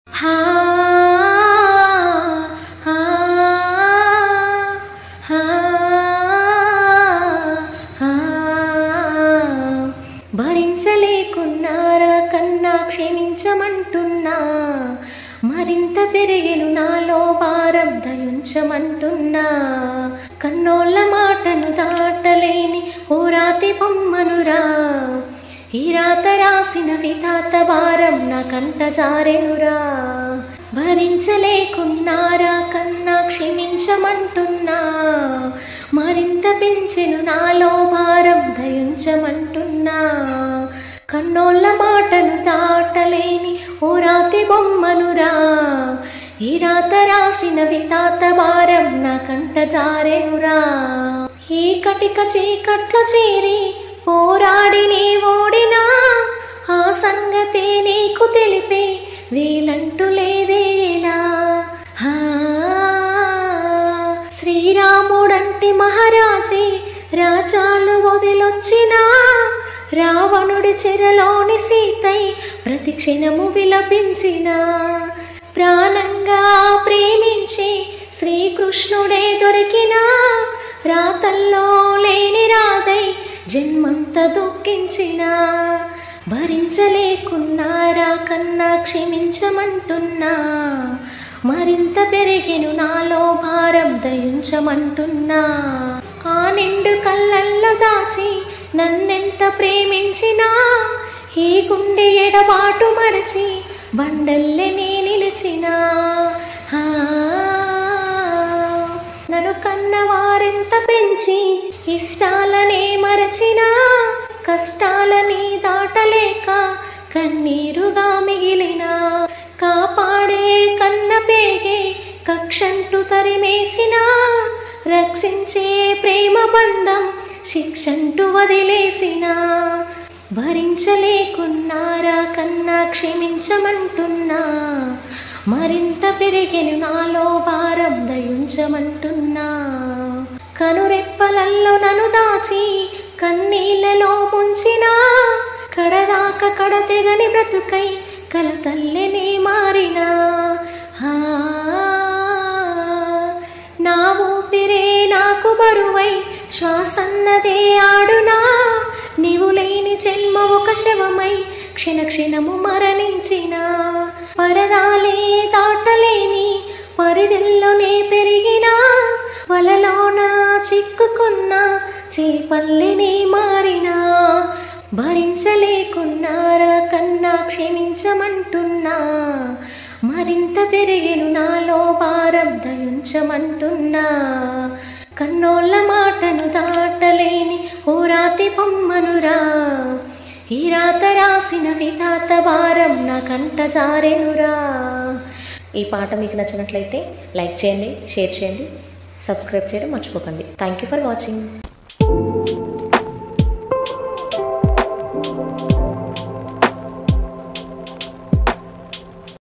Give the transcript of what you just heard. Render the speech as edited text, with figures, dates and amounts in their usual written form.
హా హా హా హా భరించలేకున్నారా కన్నా క్షమించమంటున్నా, మరింత పెరిగెను నాలో భారం దయించమంటున్నా. కన్నోళ్ళ మాటను దాటలేని ఓ రాతి బొమ్మనురా, ఈ రాత రాసిన విధాత భారం నా కంట జారెనురా. భరించలేకున్నారా కన్నా క్షమించమంటున్నా, మరింత పెంచెను నాలో భారం దయించమంటున్నా. కన్నోళ్ళ మాటను దాటలేని ఓ రాతి బొమ్మనురా, ఈ రాత రాసిన విధాత భారం నా కంట జారెనురా. ఈ కటిక చీకట్లో చేరి పోరాడి నీ ఓడినా, ఆ సంగతే నీకు తెలిపే వీలంటూ లేదేనా. శ్రీరాముడంటి మహారాజే రాజాలు వదిలొచ్చినా, రావణుడి చెరలోని సీతై ప్రతి క్షణము విలపించిన. ప్రాణంగా ప్రేమించి శ్రీకృష్ణుడే దొరికినా, రాతల్లో లేని రాధై జన్మంత దుఃఖించిన. భరించలేకున్నారా కన్నా క్షమించమంటున్నా, మరింత పెరిగెను నాలో భారం దయించమంటున్నా. ఆ నిండు కళ్ళల్లో దాచి నన్నెంత ప్రేమించినా, ఈ గుండె ఎడబాటు మరచి బండల్లే నీ నిలిచిన. నన్ను కన్నవారెంత పెంచి ఇష్టాలనే మరచినా, కష్టాలని దాటలేక కన్నీరుగా మిగిలిన. కాపాడే కన్న పేగే కక్షంటూ తరిమేసిన, రక్షించే ప్రేమ బంధం శిక్షంటూ వదిలేసిన. భరించలేకున్నారా కన్నా క్షమించమంటున్నా, మరింత పెరిగెను నాలో భారం దయించమంటున్నా. కనురెప్పలల్లో నన్ను దాచి కన్నీళ్ళలో ముంచిన, కడదాక కడతెగని బ్రతుకై కలతల్లెనే మారినా. నా ఊపిరే నాకు బరువై శ్వాసన్నదే ఆడునా, నీవు లేని జన్మ ఒక శవమై క్షణక్షణము మరణించిన. పరదాలే దాటలేని పరిధిల్లోనే పెరిగిన, వలలోన చిక్కుకున్న చేపల్లెనే మారిన. భరించలేకున్నారా కన్నా క్షమించమంటున్నా, మరింత పెరిగెను నాలో భారం దయించమంటున్నా. కన్నోళ్ళ మాటను దాటలేని ఓ రాతి బొమ్మనురా, ఈ రాత రాసిన విధాత భారం నా కంట జారెనురా. ఈ పాట మీకు నచ్చినట్లయితే లైక్ చేయండి, షేర్ చేయండి, సబ్స్క్రైబ్ చేయడం మర్చిపోకండి. Thank you for watching.